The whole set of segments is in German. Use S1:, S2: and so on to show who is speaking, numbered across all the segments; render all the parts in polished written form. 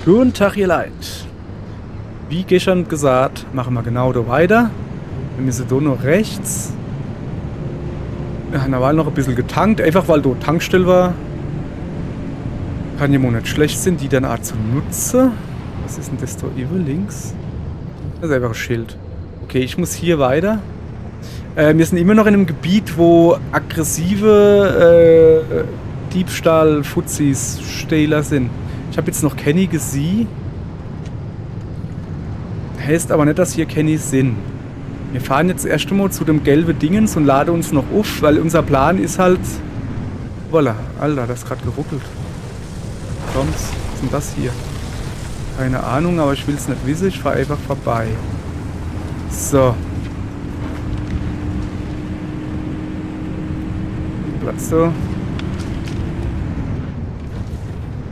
S1: Guten Tag, ihr Leid. Wie gestern gesagt, machen wir genau da weiter. Wir müssen da noch rechts. Wir haben aber noch ein bisschen getankt, einfach weil da Tankstelle war. Kann ja wohl nicht schlecht sein, die dann auch zu nutzen. Was ist denn das da über links? Das ist einfach ein Schild. Okay, ich muss hier weiter. Wir sind immer noch in einem Gebiet, wo aggressive Diebstahl-Fuzis, Stähler sind. Ich habe jetzt noch Kenny gesehen. Heißt aber nicht, dass hier Kenny sind. Wir fahren jetzt erst einmal zu dem gelben Dingens und laden uns noch auf, weil unser Plan ist halt... Voila, Alter, das ist gerade geruckelt. Kommt's, was ist denn das hier? Keine Ahnung, aber ich will es nicht wissen, ich fahre einfach vorbei. So. Platz so.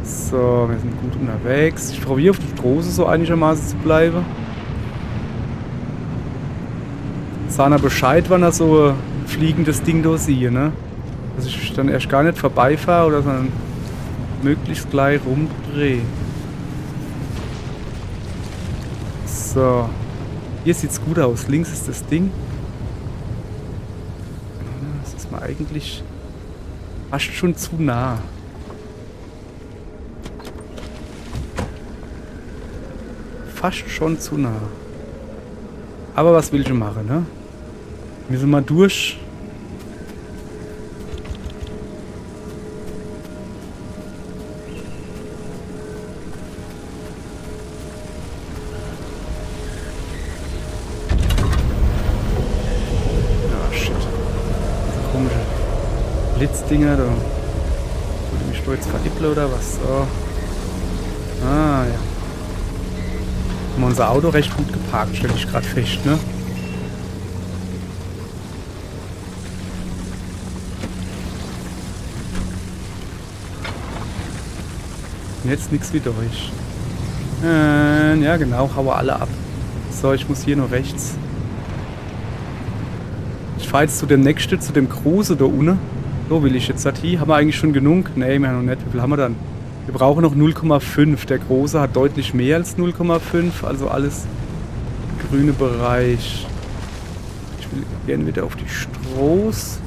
S1: So, wir sind gut unterwegs. Ich probiere auf der Straße so einigermaßen zu bleiben. Sahne Bescheid, wann er so ein fliegendes Ding da sehe, ne? Dass ich dann erst gar nicht vorbeifahre oder sondern möglichst gleich rumdrehe. So. Hier sieht's gut aus. Links ist das Ding. Das ist mir eigentlich fast schon zu nah. Fast schon zu nah. Aber was will ich machen, ne? Wir sind mal durch. Ja, shit. Komische Blitzdinger da. Würde mich da jetzt verippeln oder was? So. Ah, ja. Haben wir unser Auto recht gut geparkt, stelle ich gerade fest, ne? Jetzt nichts wie durch. Ja genau, hauen wir alle ab. So, ich muss hier nur rechts. Ich fahre jetzt zu dem nächsten, zu dem Großen da unten. So will ich jetzt das hier. Haben wir eigentlich schon genug? Ne, wir haben noch nicht. Wie viel haben wir dann? Wir brauchen noch 0,5. Der Große hat deutlich mehr als 0,5. Also alles grüne Bereich. Ich will gerne wieder auf die Straße.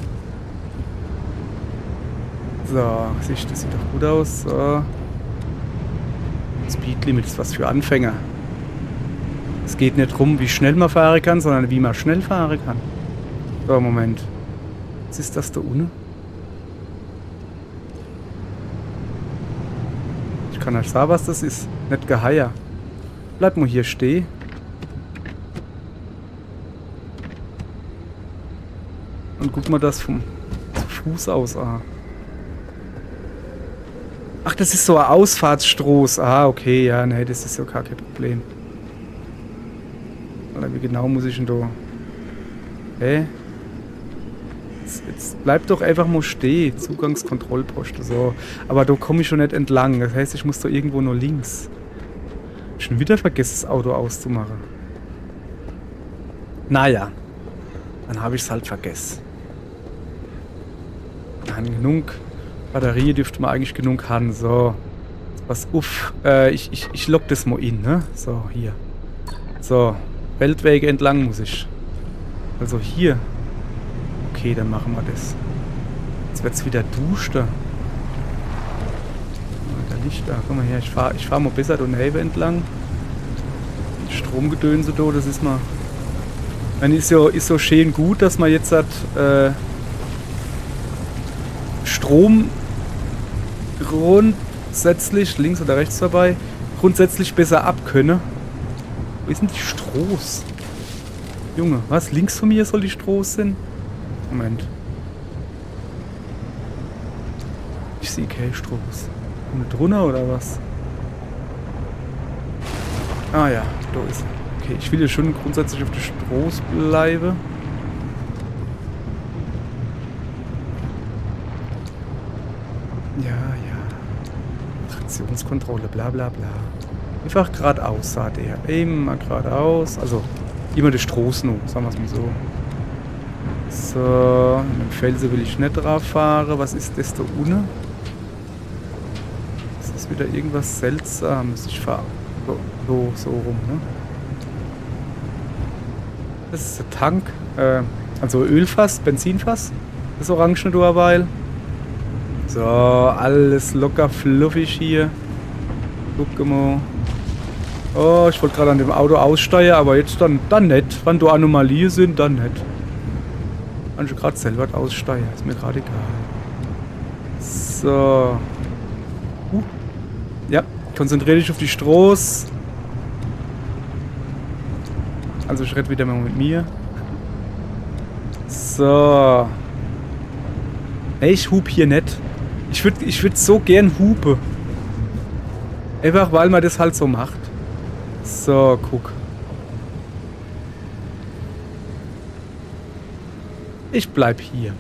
S1: So, das sieht doch gut aus. So. Speedlimit ist was für Anfänger. Es geht nicht darum, wie schnell man fahren kann, sondern wie man schnell fahren kann. So, Moment. Was ist das da unten? Ich kann nicht sagen, was das ist. Nicht geheier. Bleib mal hier stehen. Und guck mal das vom Fuß aus an. Ach, das ist so ein Ausfahrtsstoß. Ah, okay, ja, ne, das ist ja gar kein Problem. Oder wie genau muss ich denn da... Hä? Jetzt bleib doch einfach mal stehen. Zugangskontrollposten, so. Aber da komme ich schon nicht entlang. Das heißt, ich muss da irgendwo nur links. Schon wieder vergessen, das Auto auszumachen. Naja. Dann habe ich es halt vergessen. Dann genug. Batterie dürfte man eigentlich genug haben. So. Was uff. Ich lock das mal in, ne? So, hier. So. Feldwege entlang muss ich. Also hier. Okay, dann machen wir das. Jetzt wird's wieder duster. Da Licht da. Komm mal her, ich fahr mal besser da Neve entlang. Die Stromgedönse da, das ist mal. Dann ist so schön gut, dass man jetzt hat Strom grundsätzlich, links oder rechts dabei, grundsätzlich besser abkönne. Wo ist denn die Stroß? Junge, was? Links von mir soll die Stroß sein? Moment. Ich sehe keinen Stroß. Und drunter oder was? Ah ja, da ist er. Okay, ich will hier schon grundsätzlich auf der Stroß bleiben. Ja, ja. Traktionskontrolle, bla bla bla. Einfach geradeaus, sagt er. Immer geradeaus. Also, immer der Stroß noch, sagen wir es mal so. So, mit dem Felsen will ich nicht drauf fahren. Was ist das da unten? Was ist wieder irgendwas Seltsames. Ich fahre so rum, ne? Das ist der Tank. Also Ölfass, Benzinfass. Das orangene Durweil. So, alles locker fluffig hier. Guck mal. Oh, ich wollte gerade an dem Auto aussteigen, aber jetzt dann nicht. Wenn du Anomalien sind, dann nicht. Kann ich gerade selber aussteigen. Ist mir gerade egal. So. Ja, konzentriere dich auf die Straße. Also ich rede wieder mal mit mir. So. Ey, ich hub hier nicht. Ich würd so gern hupe. Einfach weil man das halt so macht. So, guck. Ich bleib hier.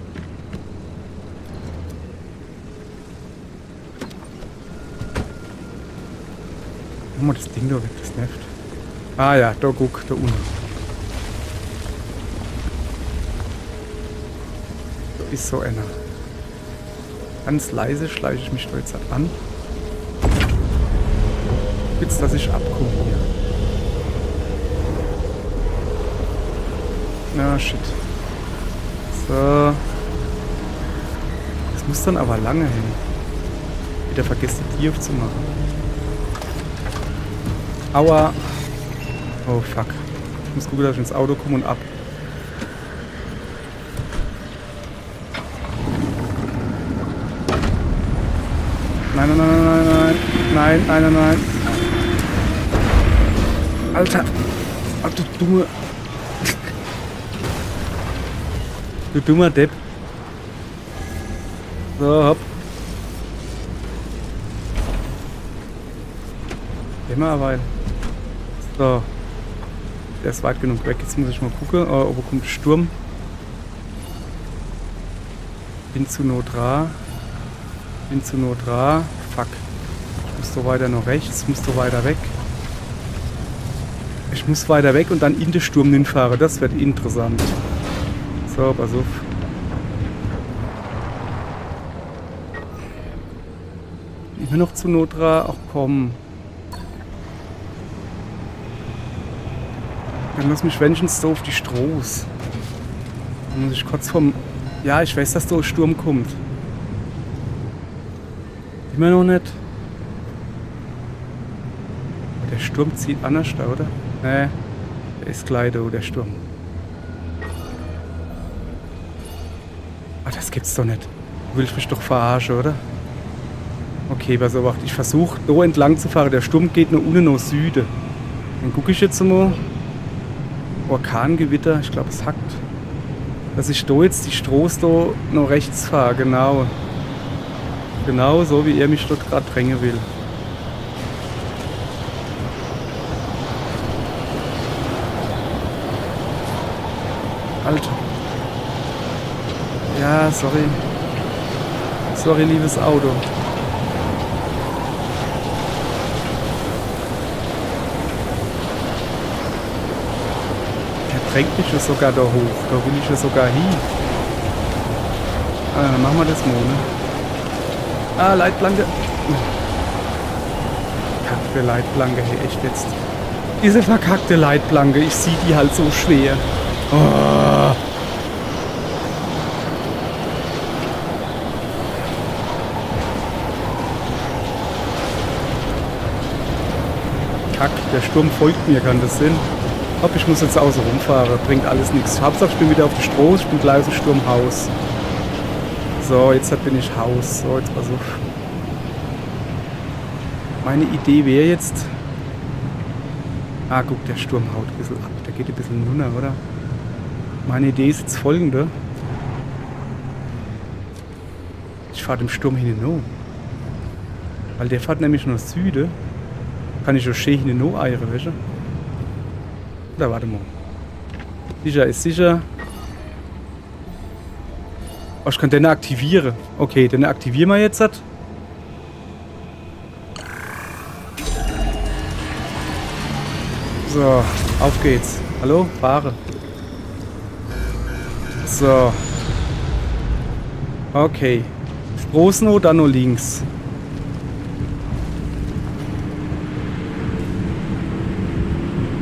S1: Mach mal das Ding da weg, das nervt. Ah ja, da guck, da unten. Da ist so einer. Ganz leise schleiche ich mich da jetzt halt an. Jetzt, dass ich abkomme hier. Na, shit. So. Das muss dann aber lange hin. Wieder vergesst die Tür aufzumachen. Aua. Oh fuck. Ich muss gucken, dass ich ins Auto komme und ab. Nein, nein, nein, nein, nein. Nein, nein, nein, nein. Alter. Ach, du dumme. Du dummer Depp. So, hopp. Immer weil. So. Der ist weit genug weg. Jetzt muss ich mal gucken, ob er kommt Sturm. Bin zu Nodra. Bin zu Nodra. Fuck. Ich muss so weiter noch rechts. Muss so weiter weg. Ich muss weiter weg und dann in den Sturm hinfahren. Das wird interessant. So, pass auf. Immer noch zu Nodra. Ach komm. Dann lass mich wenigstens so auf die Stroß. Dann muss ich kurz vom... Ja, ich weiß, dass da ein Sturm kommt. Immer noch nicht. Der Sturm zieht anders da, oder? Nee, der ist gleich da, der Sturm. Ah, das gibt's doch nicht. Du willst mich doch verarschen, oder? Okay, pass auf, ich versuche da entlang zu fahren. Der Sturm geht nur unten nach Süden. Dann gucke ich jetzt mal. Orkangewitter, ich glaube es hackt. Dass ich da jetzt die Stroß da noch rechts fahre, genau. Genau so, wie er mich dort gerade drängen will. Alter. Ja, sorry. Sorry, liebes Auto. Drängt mich ja sogar da hoch. Da will ich ja sogar hin. Ah, dann machen wir das mal, ne? Ah, Leitplanke. Verkackte Leitplanke, hey, echt jetzt. Diese verkackte Leitplanke, ich sehe die halt so schwer. Oh. Kack, der Sturm folgt mir, kann das Sinn? Ich muss jetzt außen rumfahren, bringt alles nichts. Hauptsache ich bin wieder auf der Straße, ich bin gleich aus dem Sturmhaus. So, jetzt bin ich Haus. So, jetzt pass auf. Meine Idee wäre jetzt... Ah, guck, der Sturm haut ein bisschen ab. Der geht ein bisschen runter, oder? Meine Idee ist jetzt folgende. Ich fahre dem Sturm hin. Weil der fährt nämlich nach Süden. Kann ich auch schön hin eiern, weißt du? Oder warte mal. Sicher ist sicher. Oh, ich kann den aktivieren. Okay, den aktivieren wir jetzt. So, auf geht's. Hallo, fahre. So. Okay. Großno, dann nur links.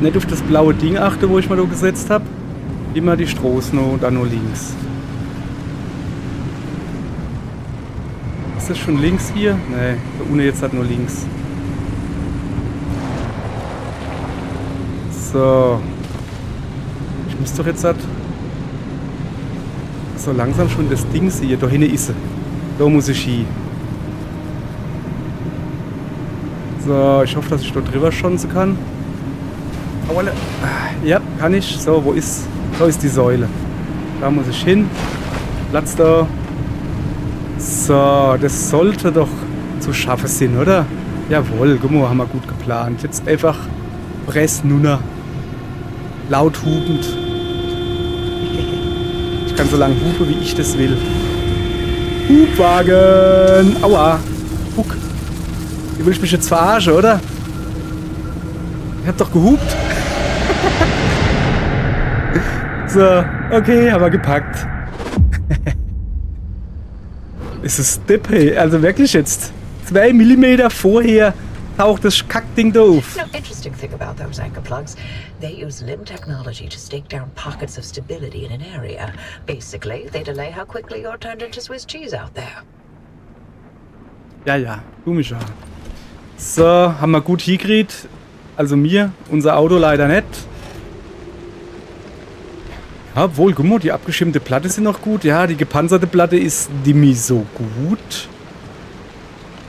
S1: nicht auf das blaue Ding achte, wo ich mal da gesetzt habe. Immer die Straße noch, dann nur links. Ist das schon links hier? Nee, da unten jetzt halt nur links. So. Ich muss doch jetzt halt so langsam schon das Ding sehen. Da hinten ist sie. Da muss ich hin. So, ich hoffe, dass ich dort drüber schonzen kann. Ja, kann ich. So, wo ist... Da ist die Säule. Da muss ich hin. Platz da. So, das sollte doch zu schaffen sein, oder? Jawohl, guck mal, haben wir gut geplant. Jetzt einfach Press nunner. Laut hupend. Ich kann so lange hupen, wie ich das will. Hubwagen! Aua! Guck. Du willst mich jetzt verarschen, oder? Ich hab doch gehupt. So, okay, haben wir gepackt. Es ist Deppe, also wirklich jetzt 2 Millimeter vorher taucht das Kackding da auf.
S2: No, interesting thing about those anchor plugs. They use limb technology to stake down pockets of stability in an area. Basically, they delay how quickly you're turned into Swiss cheese out there.
S1: Ja, du mich an. So, haben wir gut hingekriegt. Also mir, unser Auto leider nicht. Ja, obwohl, guck mal, die abgeschirmte Platte sind noch gut. Ja, die gepanzerte Platte ist nicht so gut.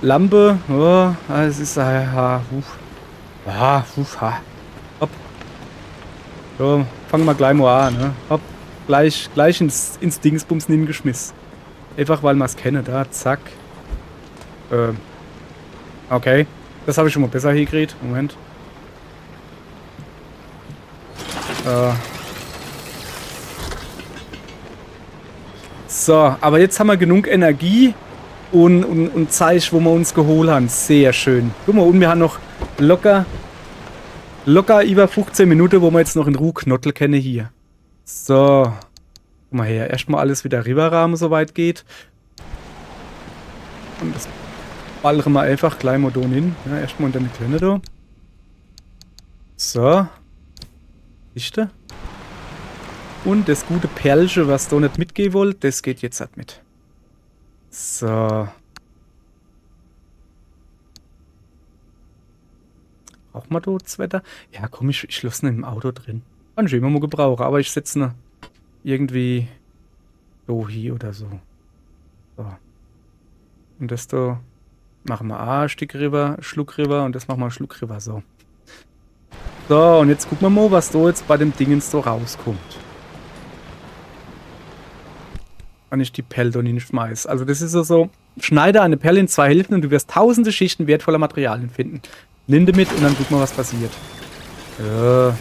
S1: Lampe, oh, es ist hopp. So, fangen wir gleich mal an, ne? Hopp, gleich ins Dingsbums hingeschmissen. Einfach weil wir es kennen, da, zack. Okay, das habe ich schon mal besser hingekriegt. Moment. So, aber jetzt haben wir genug Energie und Zeug, wo wir uns geholt haben. Sehr schön. Guck mal, und wir haben noch locker über 15 Minuten, wo wir jetzt noch in Ruhe Knottel kennen hier. So. Guck mal her. Erstmal alles wieder rüberrahmen, soweit geht. Und das ballern wir einfach gleich mal da hin. Ja, erstmal unter eine Kleine da. So. Siehste? Und das gute Perlche, was da nicht mitgehen wollt, das geht jetzt halt mit. So. Braucht man da das Wetter? Ja, komm, ich lasse ihn im Auto drin. Kann ich immer mal gebrauchen, aber ich setze ihn irgendwie so hier oder so. So. Und das da machen wir ein Stück rüber, Schluck rüber und das machen wir einen Schluck rüber, so. So, und jetzt gucken wir mal, was da jetzt bei dem Dingens so rauskommt. Wenn ich die Pelle da hinschmeiße. Also das ist so, schneide eine Pelle in 2 Hälften und du wirst tausende Schichten wertvoller Materialien finden. Nimm die mit und dann guck mal, was passiert. Ja. Ja.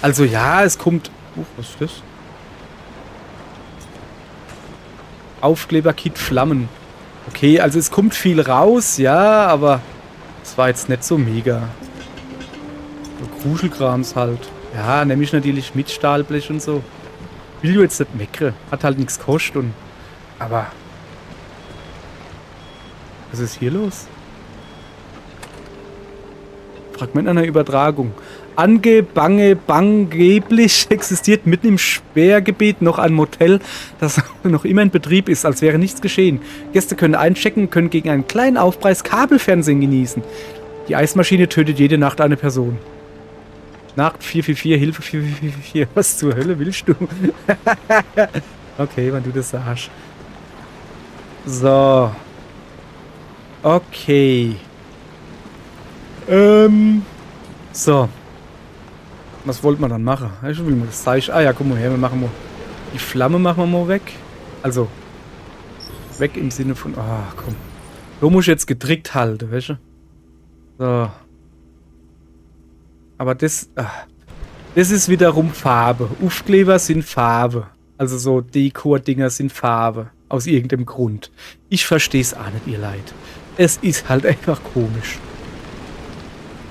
S1: Also ja, es kommt... was ist das? Aufkleberkit Flammen. Okay, also es kommt viel raus, ja, aber es war jetzt nicht so mega. So Kruschelkrams halt. Ja, nehme ich natürlich mit Stahlblech und so. Will du jetzt nicht meckern. Hat halt nichts gekostet und... Aber... Was ist hier los? Fragment einer Übertragung. Angeblich existiert mitten im Sperrgebiet noch ein Motel, das noch immer in Betrieb ist, als wäre nichts geschehen. Gäste können einchecken, können gegen einen kleinen Aufpreis Kabelfernsehen genießen. Die Eismaschine tötet jede Nacht eine Person. Nacht 444, Hilfe 4444. Was zur Hölle willst du? Okay, wenn du das sagst. So. Okay. So. Was wollte man dann machen? Ich will mal das Zeichen. Ah ja, guck mal her, wir machen mal. Die Flamme machen wir mal weg. Also. Weg im Sinne von. Ah, komm. So muss ich jetzt gedrückt halten, weißt du? So. Aber das. Das ist wiederum Farbe. Aufkleber sind Farbe. Also so Dekor-Dinger sind Farbe. Aus irgendeinem Grund. Ich verstehe es auch nicht, ihr Leid. Es ist halt einfach komisch.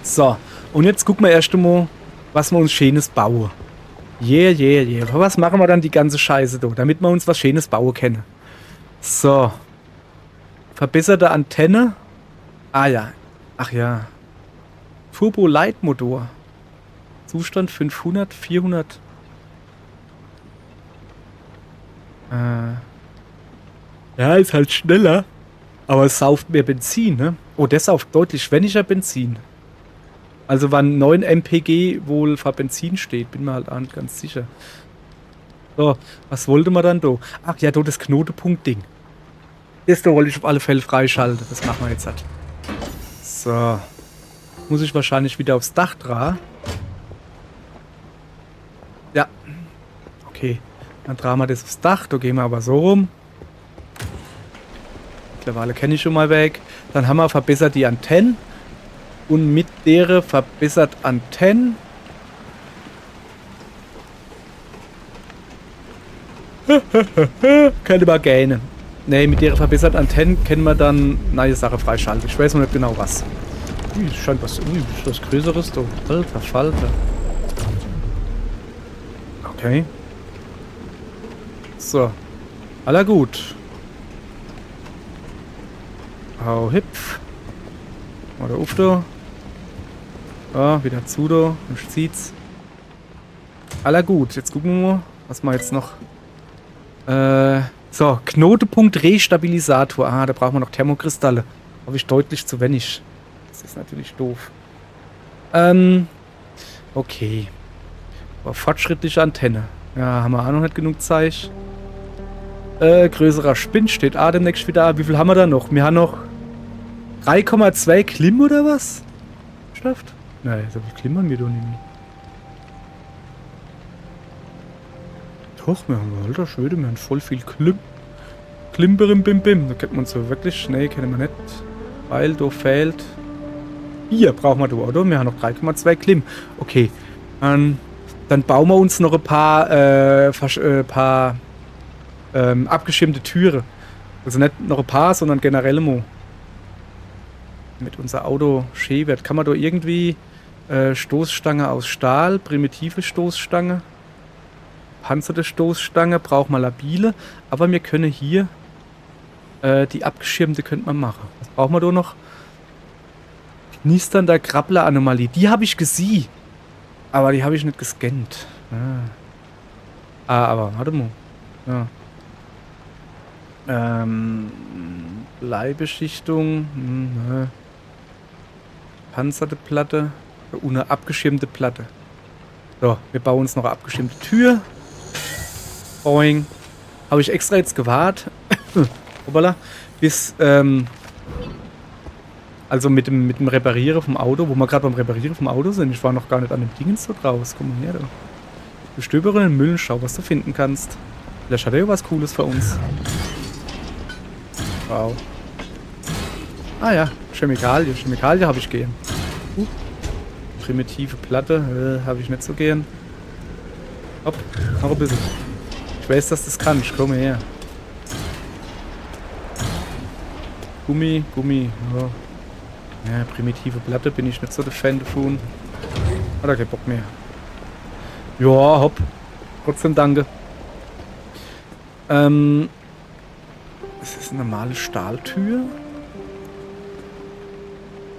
S1: So. Und jetzt gucken wir erst einmal, was wir uns Schönes bauen. Yeah. Aber was machen wir dann die ganze Scheiße da, damit wir uns was Schönes bauen können? So. Verbesserte Antenne. Ah ja. Ach ja. Turbo-Leitmotor. Zustand 500, 400. Ja, ist halt schneller. Aber es sauft mehr Benzin, ne? Oh, der sauft deutlich weniger Benzin. Also wann 9 mpg wohl für Benzin steht, bin mir halt auch nicht ganz sicher. So, was wollte man dann da? Ach ja, da das Knotenpunkt-Ding. Das da wollte ich auf alle Fälle freischalten. Das machen wir jetzt halt. So. Muss ich wahrscheinlich wieder aufs Dach dran. Ja. Okay. Dann drehen wir das aufs Dach. Da gehen wir aber so rum. Mittlerweile kenne ich schon mal weg. Dann haben wir verbessert die Antennen. Und mit der verbessert Antennen. Könnte man gerne. Ne, mit der verbessert Antennen können wir dann neue Sache freischalten. Ich weiß noch nicht genau was. Ui, scheint was. Ui, ist was Größeres da. Alter Falter. Okay. So. Aller gut. Hau hüpf. Oder auf da. Ja, wieder zu da. Und zieht's. Aller gut. Jetzt gucken wir mal, was wir jetzt noch. So, Knotenpunkt Restabilisator. Ah, da brauchen wir noch Thermokristalle. Habe ich deutlich zu wenig. Das ist natürlich doof. Okay. Aber fortschrittliche Antenne. Ja, haben wir auch noch nicht genug Zeug. Größerer Spind steht demnächst wieder. Wie viel haben wir da noch? Wir haben noch 3,2 Klimm oder was? Schafft? Nein, so viel Klimm haben wir doch nicht mehr. Doch, wir haben, alter Schwede, wir haben voll viel Klimberim Bim Bim. Da kennt man so wirklich, nee, kennen wir nicht. Weil da fehlt. Hier brauchen wir da, oder? Wir haben noch 3,2 Klimm. Okay. Dann bauen wir uns noch ein paar abgeschirmte Türen. Also nicht noch ein paar, sondern generell mal. Mit unser Auto schön wird. Kann man da irgendwie Stoßstange aus Stahl, primitive Stoßstange, panzerte Stoßstange, braucht man labile, aber wir können hier die abgeschirmte könnte man machen. Was brauchen wir da noch? Knisternder Krabbler-Anomalie. Die habe ich gesehen, aber die habe ich nicht gescannt. Aber warte mal. Ja. Bleibeschichtung. Ne. Panzerte Platte. Und eine abgeschirmte Platte. So, wir bauen uns noch eine abgeschirmte Tür. Boing. Habe ich extra jetzt gewartet. Hoppala. Bis, also mit dem Reparieren vom Auto, wo wir gerade beim Reparieren vom Auto sind. Ich war noch gar nicht an dem Dingens so draus. Komm mal her, da. Du stöbere in den Müll, schau, was du finden kannst. Vielleicht hat er ja was Cooles für uns. Wow. Ah ja, Chemikalie. Chemikalie habe ich gern. Primitive Platte habe ich nicht so gern. Hopp, noch ein bisschen. Ich weiß, dass das kann. Ich komme her. Gummi. Ja. Ja, primitive Platte bin ich nicht so der Fan davon. Hat er keinen Bock mehr. Ja, hopp. Trotzdem danke. Das ist eine normale Stahltür.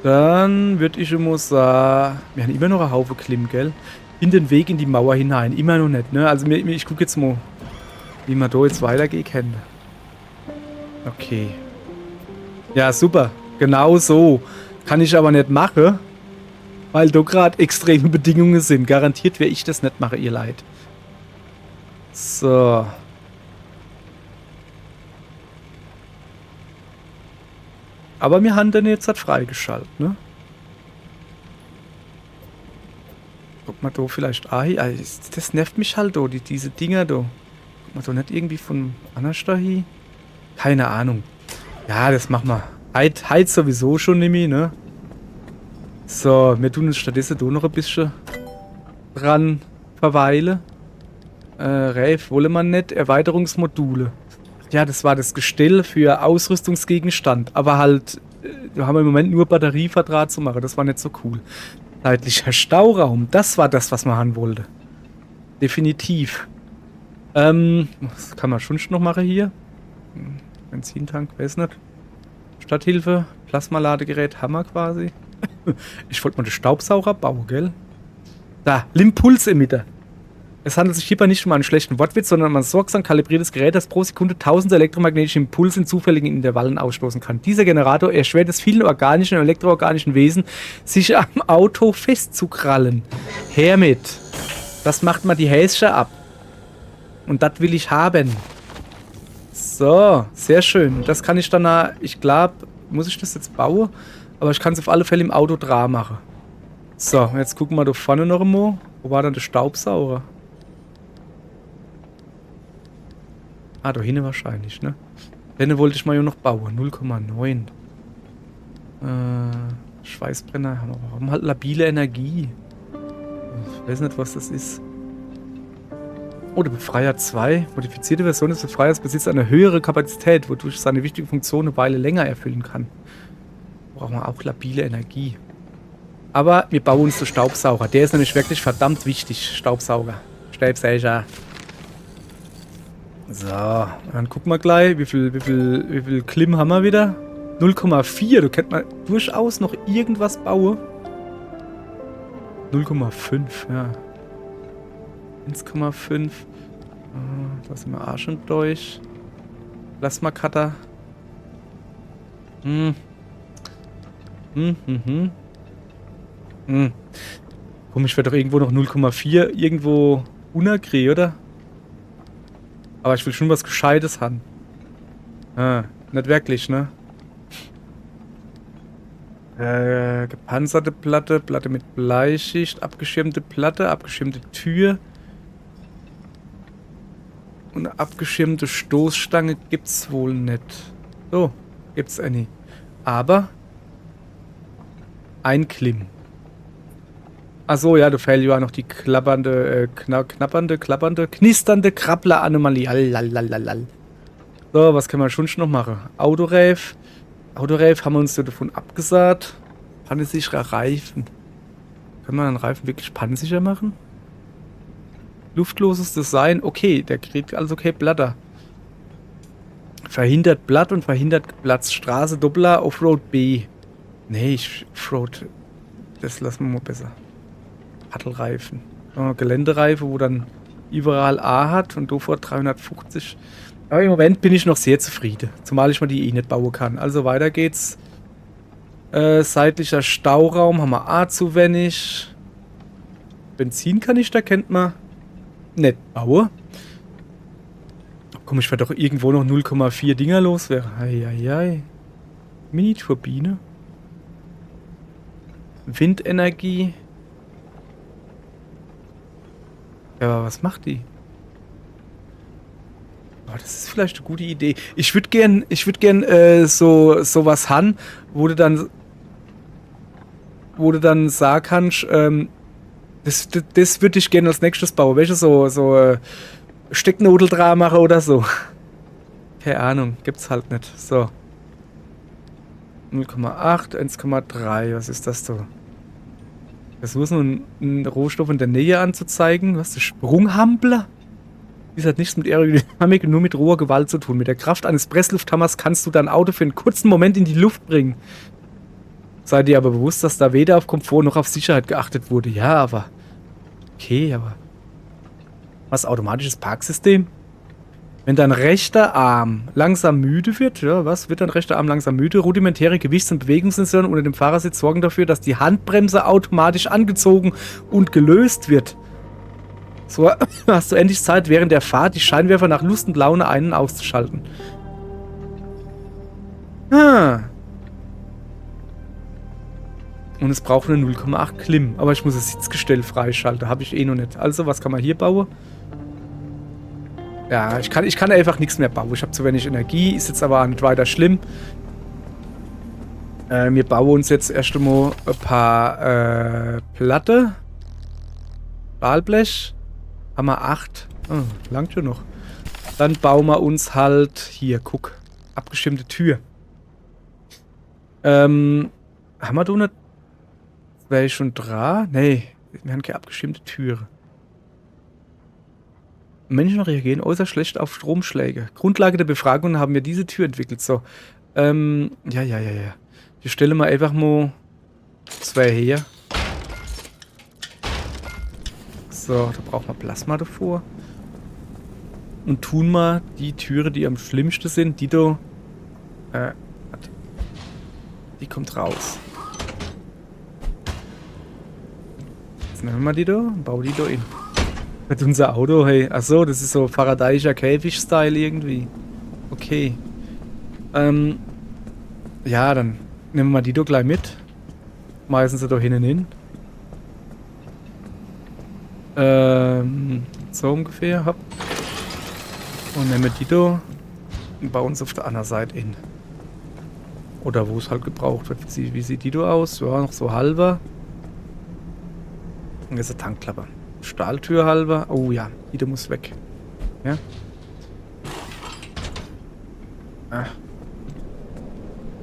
S1: Dann würde ich immer sagen, wir haben immer noch einen Haufen Klimm, gell? In den Weg in die Mauer hinein. Immer noch nicht, ne? Also ich gucke jetzt mal, wie man da jetzt weitergehen kann. Okay. Ja, super. Genau so. Kann ich aber nicht machen, weil da gerade extreme Bedingungen sind. Garantiert werde ich das nicht machen, ihr Leid. So. Aber wir haben den jetzt halt freigeschaltet, ne? Guck mal da vielleicht. Das nervt mich halt da, diese Dinger da. Guck mal da nicht irgendwie von anders dahin. Keine Ahnung. Ja, das machen wir. Heit sowieso schon nämlich, ne? So, wir tun uns stattdessen da noch ein bisschen dran verweilen. Reif, wolle man nicht. Erweiterungsmodule. Ja, das war das Gestell für Ausrüstungsgegenstand. Aber halt, wir haben im Moment nur Batterieverdraht zu machen. Das war nicht so cool. Zeitlicher Stauraum. Das war das, was man haben wollte. Definitiv. Was kann man schon noch machen hier? Benzintank, weiß nicht. Stadthilfe, Plasmaladegerät, Hammer quasi. Ich wollte mal den Staubsauger bauen, gell? Da, Limpulsemitter. Es handelt sich hierbei nicht um einen schlechten Wortwitz, sondern um ein sorgsam kalibriertes Gerät, das pro Sekunde tausende elektromagnetische Impulse in zufälligen Intervallen ausstoßen kann. Dieser Generator erschwert es vielen organischen und elektroorganischen Wesen, sich am Auto festzukrallen. Her mit. Das macht mal die Häsche ab. Und das will ich haben. So, sehr schön. Das kann ich dann, ich glaube, muss ich das jetzt bauen? Aber ich kann es auf alle Fälle im Auto dran machen. So, jetzt gucken wir da vorne noch einmal. Wo war dann der Staubsauger? Ah, da hinten wahrscheinlich, ne? Den wollte ich mal ja noch bauen. 0,9. Schweißbrenner. Warum halt labile Energie? Ich weiß nicht, was das ist. Oh, der Befreier 2. Modifizierte Version des Befreiers besitzt eine höhere Kapazität, wodurch seine wichtige Funktion eine Weile länger erfüllen kann. Brauchen wir auch labile Energie. Aber wir bauen uns den Staubsauger. Der ist nämlich wirklich verdammt wichtig. Staubsauger. Staubsauger. So, dann gucken wir gleich, wie viel Klim haben wir wieder? 0,4. Da könnte man durchaus noch irgendwas bauen. 0,5, ja. 1,5. Da sind wir auch schon durch. Plasma-Cutter. Komisch, wäre doch irgendwo noch 0,4 irgendwo unerkriegt, oder? Aber ich will schon was Gescheites haben. Nicht wirklich, ne? Gepanzerte Platte, Platte mit Bleischicht, abgeschirmte Platte, abgeschirmte Tür. Und eine abgeschirmte Stoßstange gibt's wohl nicht. So, gibt's eine. Aber ein Klim. Achso, ja, da fehlt ja noch die klappernde, knisternde Krabbler-Anomalie. So, was können wir schon noch machen? Autoreif. Autoreif haben wir uns davon abgesagt. Pannensicherer Reifen. Können wir einen Reifen wirklich pannensicher machen? Luftloses Design. Okay, der kriegt also okay Blatter. Verhindert Blatt und verhindert Platz. Straße Doppler Offroad B. Nee, Offroad. Das lassen wir mal besser. Paddelreifen. Geländereife, wo dann überall A hat und sofort 350. Aber im Moment bin ich noch sehr zufrieden. Zumal ich mal die nicht bauen kann. Also weiter geht's. Seitlicher Stauraum haben wir A zu wenig. Benzinkanister kennt man nicht bauen. Komm, ich werde doch irgendwo noch 0,4 Dinger los wäre. Eieiei. Mini-Turbine. Windenergie. Ja, aber was macht die? Oh, das ist vielleicht eine gute Idee. Ich würde gern so was haben, wo du dann sagen kannst, das würde ich gerne als nächstes bauen. Welche so Stecknadel dran machen oder so. Keine Ahnung, gibt's halt nicht. So. 0,8, 1,3, was ist das so? Versuchst nur einen Rohstoff in der Nähe anzuzeigen. Was ist der Sprunghampler? Dies hat nichts mit Aerodynamik, nur mit roher Gewalt zu tun. Mit der Kraft eines Presslufthammers kannst du dein Auto für einen kurzen Moment in die Luft bringen. Sei dir aber bewusst, dass da weder auf Komfort noch auf Sicherheit geachtet wurde. Ja, aber... Okay, aber... Was, automatisches Parksystem? Wenn dein rechter Arm langsam müde wird, ja, was wird dein rechter Arm langsam müde? Rudimentäre Gewichts- und Bewegungssensoren unter dem Fahrersitz sorgen dafür, dass die Handbremse automatisch angezogen und gelöst wird. So hast du endlich Zeit, während der Fahrt die Scheinwerfer nach Lust und Laune ein- und auszuschalten. Und es braucht eine 0,8 Klim. Aber ich muss das Sitzgestell freischalten. Habe ich eh noch nicht. Also, was kann man hier bauen? Ja, ich kann einfach nichts mehr bauen. Ich habe zu wenig Energie. Ist jetzt aber auch nicht weiter schlimm. Wir bauen uns jetzt erst einmal ein paar Platte. Stahlblech. Haben wir 8. Oh, langt schon noch. Dann bauen wir uns halt... Hier, guck. Abgestimmte Tür. Haben wir da nicht... Wäre ich schon dran? Nee, wir haben keine abgestimmte Türe. Menschen reagieren äußerst schlecht auf Stromschläge. Grundlage der Befragung haben wir diese Tür entwickelt. So. Ja. Die stellen wir einfach mal 2 her. So, da braucht man Plasma davor. Und tun wir die Türe, die am schlimmsten sind, die kommt raus. Jetzt nehmen wir die da und bauen die da in. Mit unser Auto, hey. Achso, das ist so Faradayischer Käfig-Style irgendwie. Okay. Ja, dann nehmen wir die da gleich mit. Schmeißen sie da hinten hin. So ungefähr. Hopp. Und nehmen die da und bauen sie auf der anderen Seite in. Oder wo es halt gebraucht wird. Wie sieht die da aus? Ja, noch so halber. Und jetzt eine Tankklappe. Stahltür halber. Oh ja, die da muss weg. Ja. Ah.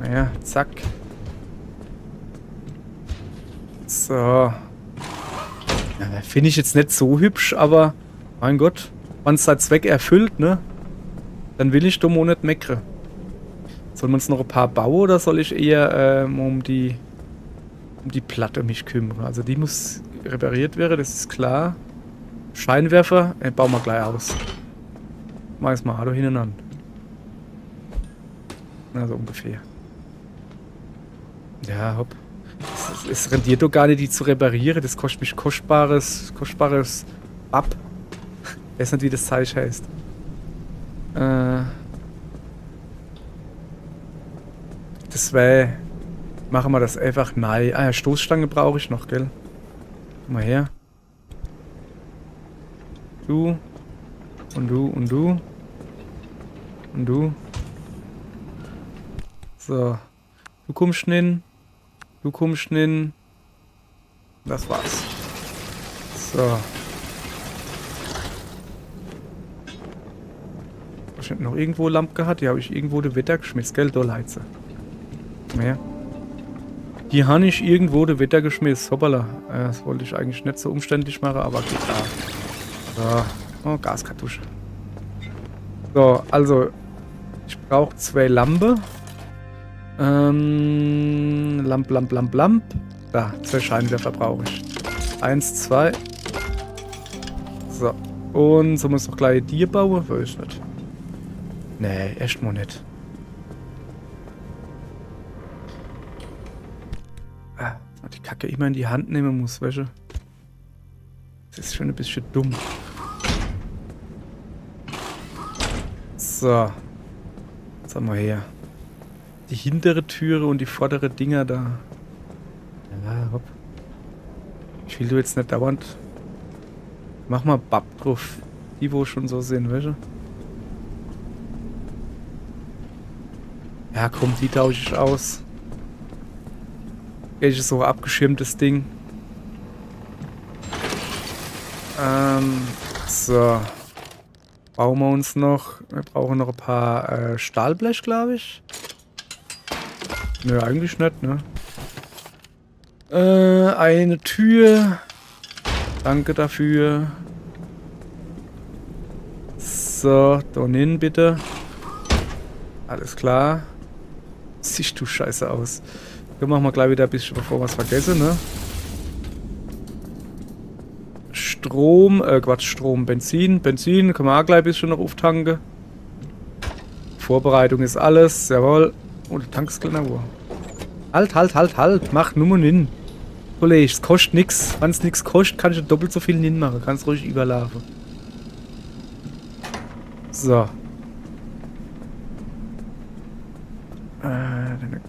S1: Naja, zack. So. Ja, finde ich jetzt nicht so hübsch, aber mein Gott, wenn es seinen Zweck erfüllt, ne? Dann will ich dumm auch nicht meckern. Sollen wir uns noch ein paar bauen oder soll ich eher um die Platte mich kümmern? Also die muss repariert werden, das ist klar. Scheinwerfer, bauen wir gleich aus. Mach es mal da hintereinander. Na, so ungefähr. Ja, hopp. Es rendiert doch gar nicht, die zu reparieren. Das kostet mich kostbares ab. Ich weiß nicht, wie das Zeug heißt. Das wäre... Machen wir das einfach. Nein. Ah ja, Stoßstange brauche ich noch, gell? Komm mal her. Du. Und du und du. Und du. So. Du kommst hin. Du kommst hin. Das war's. So. Ich hab noch irgendwo Lampe gehabt. Die habe ich irgendwo de Wetter geschmissen, gell? Da Leize. Mehr. Die habe ich irgendwo de Wetter geschmissen. Hoppala. Das wollte ich eigentlich nicht so umständlich machen, aber geht da. So. Oh, Gaskartusche. So, also. Ich brauche 2 Lampe. Lamp. Da, 2 Scheinwerfer brauche ich. 1, 2. So. Und so muss noch gleich die bauen? Weiß nicht. Nee, echt mal nicht. Die Kacke immer in die Hand nehmen muss, weißt du? Das ist schon ein bisschen dumm. So. Jetzt haben wir her. Die hintere Türe und die vordere Dinger da. Ja, hopp. Ich will du jetzt nicht dauernd. Mach mal Bab drauf. Die, wo schon so sind, weißt du? Ja, komm, die tausche ich aus. Welches so abgeschirmtes Ding. So. Bauen wir uns noch. Wir brauchen noch ein paar Stahlblech, glaube ich. Nö, eigentlich nicht, ne? Eine Tür. Danke dafür. So, da hin bitte. Alles klar. Siehst du scheiße aus. Dann machen wir gleich wieder ein bisschen, bevor wir es vergessen, ne? Strom, Benzin, können wir auch gleich ein bisschen noch auftanken. Vorbereitung ist alles, jawohl. Oh, der Tank ist kleiner. Halt. Mach nur mal hin. Kollege, es kostet nix. Wenn es nichts kostet, kann ich doppelt so viel hin machen. Kannst ruhig überlaufen. So.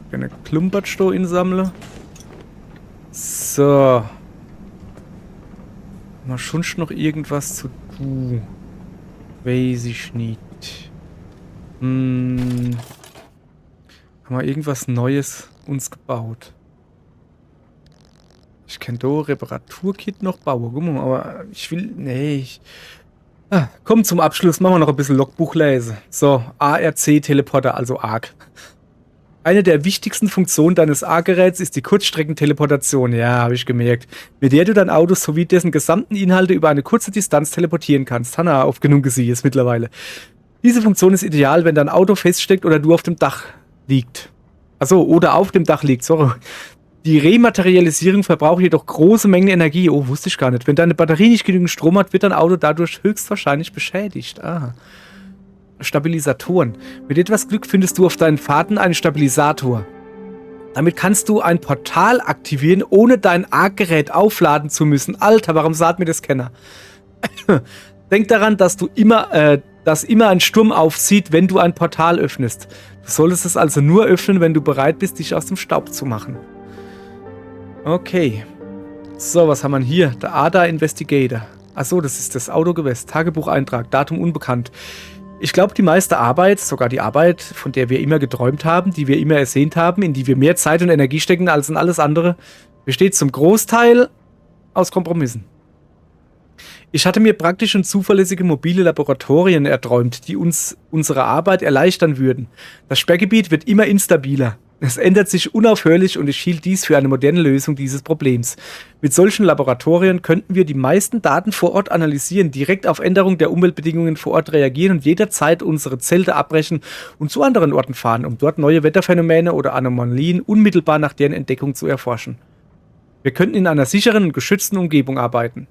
S1: Eine Klumpertsto insammeln. So. Mal schon noch irgendwas zu tun. Weiß ich nicht. Haben wir irgendwas Neues uns gebaut? Ich kann da Reparaturkit noch bauen. Guck mal, aber ich will... Nee, komm zum Abschluss. Machen wir noch ein bisschen Logbuch lesen. So, ARC-Teleporter, also ARC. Eine der wichtigsten Funktionen deines ARC-Geräts ist die Kurzstreckenteleportation. Ja, habe ich gemerkt. Mit der du dein Auto sowie dessen gesamten Inhalte über eine kurze Distanz teleportieren kannst. Hanna, oft genug gesehen ist mittlerweile. Diese Funktion ist ideal, wenn dein Auto feststeckt oder du auf dem Dach liegt. Achso, oder auf dem Dach liegt, sorry. Die Rematerialisierung verbraucht jedoch große Mengen Energie. Oh, wusste ich gar nicht. Wenn deine Batterie nicht genügend Strom hat, wird dein Auto dadurch höchstwahrscheinlich beschädigt. Ah. Stabilisatoren. Mit etwas Glück findest du auf deinen Fahrten einen Stabilisator. Damit kannst du ein Portal aktivieren, ohne dein Arc-Gerät aufladen zu müssen. Alter, warum sagt mir das keiner? Denk daran, dass immer ein Sturm aufzieht, wenn du ein Portal öffnest. Du solltest es also nur öffnen, wenn du bereit bist, dich aus dem Staub zu machen. Okay. So, was haben wir hier? Der ADA Investigator. Achso, das ist das Autogewässer. Tagebucheintrag. Datum unbekannt. Ich glaube, die meiste Arbeit, sogar die Arbeit, von der wir immer geträumt haben, die wir immer ersehnt haben, in die wir mehr Zeit und Energie stecken als in alles andere, besteht zum Großteil aus Kompromissen. Ich hatte mir praktisch und zuverlässige mobile Laboratorien erträumt, die uns unsere Arbeit erleichtern würden. Das Sperrgebiet wird immer instabiler. Es ändert sich unaufhörlich und ich hielt dies für eine moderne Lösung dieses Problems. Mit solchen Laboratorien könnten wir die meisten Daten vor Ort analysieren, direkt auf Änderungen der Umweltbedingungen vor Ort reagieren und jederzeit unsere Zelte abbrechen und zu anderen Orten fahren, um dort neue Wetterphänomene oder Anomalien unmittelbar nach deren Entdeckung zu erforschen. Wir könnten in einer sicheren und geschützten Umgebung arbeiten.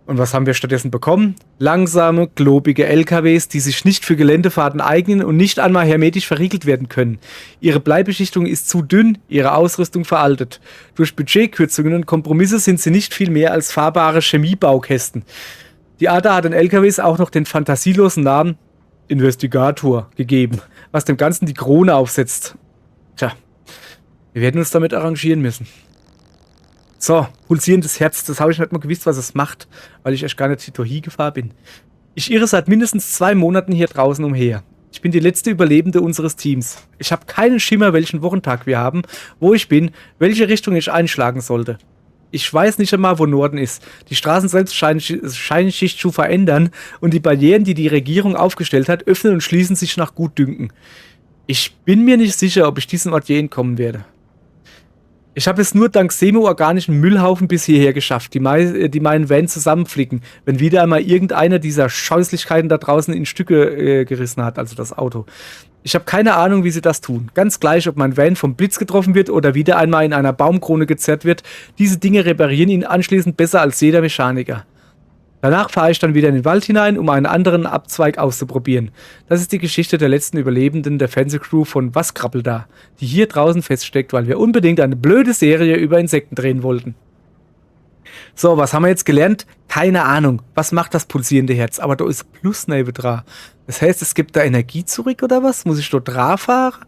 S1: Und was haben wir stattdessen bekommen? Langsame, globige LKWs, die sich nicht für Geländefahrten eignen und nicht einmal hermetisch verriegelt werden können. Ihre Bleibeschichtung ist zu dünn, ihre Ausrüstung veraltet. Durch Budgetkürzungen und Kompromisse sind sie nicht viel mehr als fahrbare Chemiebaukästen. Die ADA hat den LKWs auch noch den fantasielosen Namen Investigator gegeben, was dem Ganzen die Krone aufsetzt. Tja, wir werden uns damit arrangieren müssen. So, pulsierendes Herz, das habe ich nicht mal gewusst, was es macht, weil ich erst gar nicht Hitohi gefahren bin. Ich irre seit mindestens 2 Monaten hier draußen umher. Ich bin die letzte Überlebende unseres Teams. Ich habe keinen Schimmer, welchen Wochentag wir haben, wo ich bin, welche Richtung ich einschlagen sollte. Ich weiß nicht einmal, wo Norden ist. Die Straßen selbst scheinen sich zu verändern und die Barrieren, die die Regierung aufgestellt hat, öffnen und schließen sich nach Gutdünken. Ich bin mir nicht sicher, ob ich diesen Ort je entkommen werde. Ich habe es nur dank semi-organischen Müllhaufen bis hierher geschafft, die meinen Van zusammenflicken, wenn wieder einmal irgendeiner dieser Scheußlichkeiten da draußen in Stücke gerissen hat, also das Auto. Ich habe keine Ahnung, wie sie das tun. Ganz gleich, ob mein Van vom Blitz getroffen wird oder wieder einmal in einer Baumkrone gezerrt wird. Diese Dinge reparieren ihn anschließend besser als jeder Mechaniker. Danach fahre ich dann wieder in den Wald hinein, um einen anderen Abzweig auszuprobieren. Das ist die Geschichte der letzten Überlebenden der Fernsehcrew von Was krabbelt da, die hier draußen feststeckt, weil wir unbedingt eine blöde Serie über Insekten drehen wollten. So, was haben wir jetzt gelernt? Keine Ahnung. Was macht das pulsierende Herz? Aber da ist Plus neben dran. Das heißt, es gibt da Energie zurück oder was? Muss ich dort dran fahren?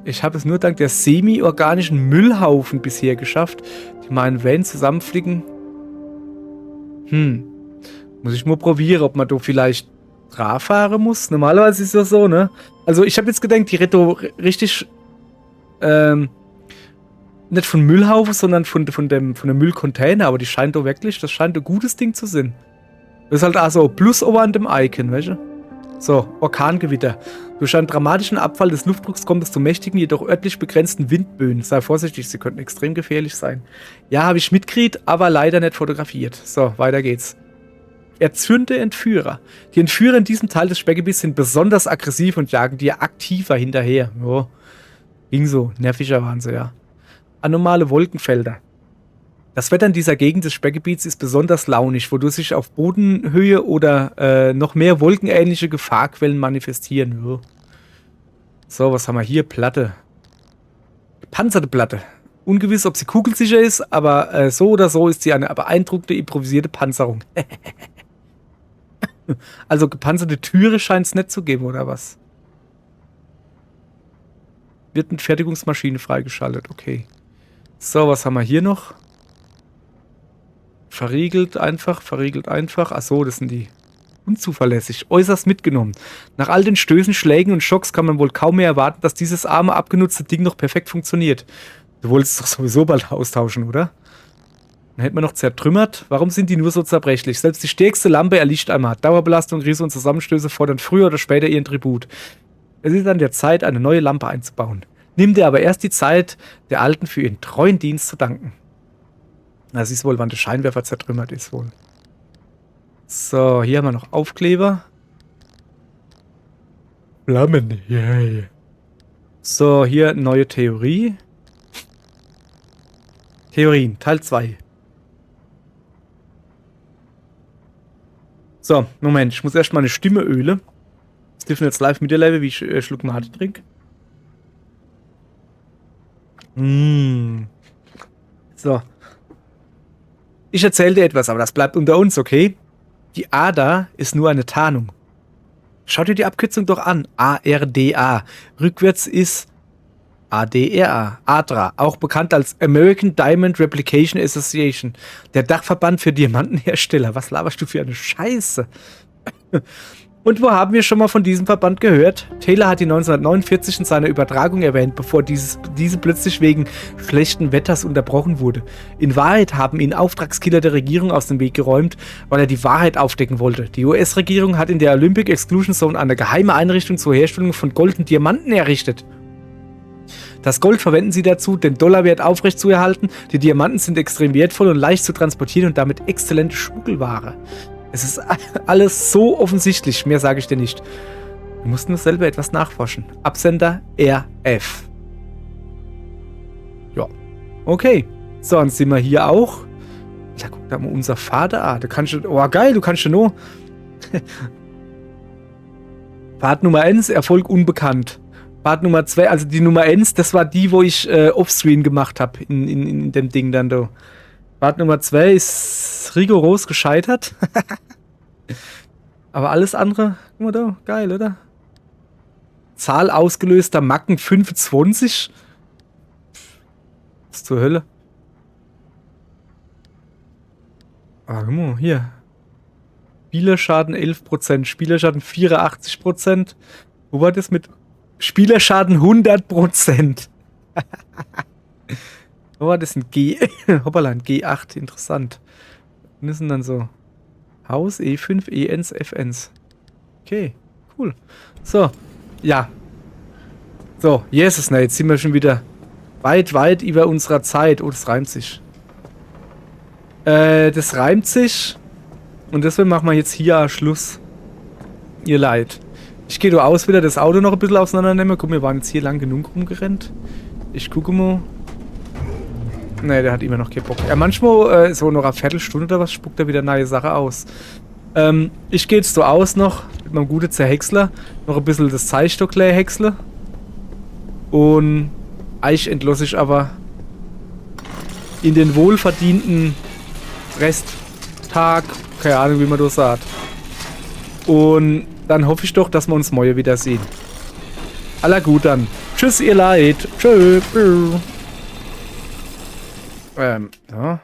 S1: Ich habe es nur dank der semi-organischen Müllhaufen bisher geschafft, die meinen Van zusammenflicken. Muss ich mal probieren, ob man da vielleicht dran fahren muss. Normalerweise ist das so, ne? Also ich habe jetzt gedacht, die retto richtig nicht von Müllhaufen, sondern von dem Müllcontainer, aber die scheint doch wirklich, das scheint ein gutes Ding zu sein. Das ist halt also Plus over an dem Icon, weißt du? So, Orkangewitter. Durch einen dramatischen Abfall des Luftdrucks kommt es zu mächtigen, jedoch örtlich begrenzten Windböen. Sei vorsichtig, sie könnten extrem gefährlich sein. Ja, habe ich mitgekriegt, aber leider nicht fotografiert. So, weiter geht's. Erzürnte Entführer. Die Entführer in diesem Teil des Sperrgebiets sind besonders aggressiv und jagen dir aktiver hinterher. Jo, ging so. Nerviger waren sie, ja. Anomale Wolkenfelder. Das Wetter in dieser Gegend des Sperrgebiets ist besonders launig, wodurch sich auf Bodenhöhe oder noch mehr wolkenähnliche Gefahrquellen manifestieren. Jo. So, was haben wir hier? Platte. Gepanzerte Platte. Ungewiss, ob sie kugelsicher ist, aber so oder so ist sie eine beeindruckende improvisierte Panzerung. Also gepanzerte Türe scheint es nicht zu geben, oder was? Wird mit Fertigungsmaschine freigeschaltet, okay. So, was haben wir hier noch? Verriegelt einfach. Achso, das sind die. Unzuverlässig, äußerst mitgenommen. Nach all den Stößen, Schlägen und Schocks kann man wohl kaum mehr erwarten, dass dieses arme, abgenutzte Ding noch perfekt funktioniert. Du wolltest es doch sowieso bald austauschen, oder? Dann hätten wir noch zertrümmert. Warum sind die nur so zerbrechlich? Selbst die stärkste Lampe erlischt einmal. Dauerbelastung, Risse und Zusammenstöße fordern früher oder später ihren Tribut. Es ist an der Zeit, eine neue Lampe einzubauen. Nimm dir aber erst die Zeit, der Alten für ihren treuen Dienst zu danken. Das ist wohl, wann der Scheinwerfer zertrümmert ist wohl. So, hier haben wir noch Aufkleber. Flammen, yeah. So, hier neue Theorie. Theorien, Teil 2. So, Moment, ich muss erstmal eine Stimme ölen. Das dürfen wir jetzt live miterleben, wie ich Schluck Mate trinke. So. Ich erzähle dir etwas, aber das bleibt unter uns, okay? Die ADA ist nur eine Tarnung. Schau dir die Abkürzung doch an. ARDA. Rückwärts ist ADRA. ADRA. Auch bekannt als American Diamond Replication Association. Der Dachverband für Diamantenhersteller. Was laberst du für eine Scheiße? Und wo haben wir schon mal von diesem Verband gehört? Taylor hat ihn 1949 in seiner Übertragung erwähnt, bevor diese plötzlich wegen schlechten Wetters unterbrochen wurde. In Wahrheit haben ihn Auftragskiller der Regierung aus dem Weg geräumt, weil er die Wahrheit aufdecken wollte. Die US-Regierung hat in der Olympic Exclusion Zone eine geheime Einrichtung zur Herstellung von Gold und Diamanten errichtet. Das Gold verwenden sie dazu, den Dollarwert aufrechtzuerhalten. Die Diamanten sind extrem wertvoll und leicht zu transportieren und damit exzellente Schmuggelware. Es ist alles so offensichtlich, mehr sage ich dir nicht. Wir mussten nur selber etwas nachforschen. Absender RF. Ja, okay. So, dann sind wir hier auch. Ja, guck da mal, unser Vater. Ah, da kannst du. Oh, geil, du kannst ja nur. Part Nummer 1, Erfolg unbekannt. Part Nummer 2, also die Nummer 1, das war die, wo ich Offscreen gemacht habe in dem Ding dann da. Part Nummer 2 ist rigoros gescheitert. Aber alles andere, guck mal da, geil, oder? Zahl ausgelöster Macken 25. Was zur Hölle? Ah, guck mal, hier. Spielerschaden 11%, Spielerschaden 84%. Wo war das mit Spielerschaden 100%? Wo war das ein G? Hoppala, ein G8, interessant. Und das sind dann so Haus, E5, ENs, FNs. Okay, cool. So, ja. So, Jesus, na, jetzt sind wir schon wieder weit über unserer Zeit. Oh, das reimt sich. Das reimt sich. Und deswegen machen wir jetzt hier Schluss. Ihr Leid. Ich gehe aus wieder das Auto noch ein bisschen auseinandernehmen. Guck, wir waren jetzt hier lang genug rumgerannt. Ich gucke mal. Ne, der hat immer noch keinen Bock. Ja, manchmal, so noch eine Viertelstunde oder was, spuckt er wieder neue Sache aus. Ich gehe jetzt so aus noch, mit meinem guten Zerhäcksler. Noch ein bisschen das Zeitstockleer häcksle. Und euch entlasse ich aber in den wohlverdienten Resttag. Keine Ahnung, wie man das sagt. Und dann hoffe ich doch, dass wir uns morgen wiedersehen. Aller gut dann. Tschüss, ihr Leid. Tschö. Ja.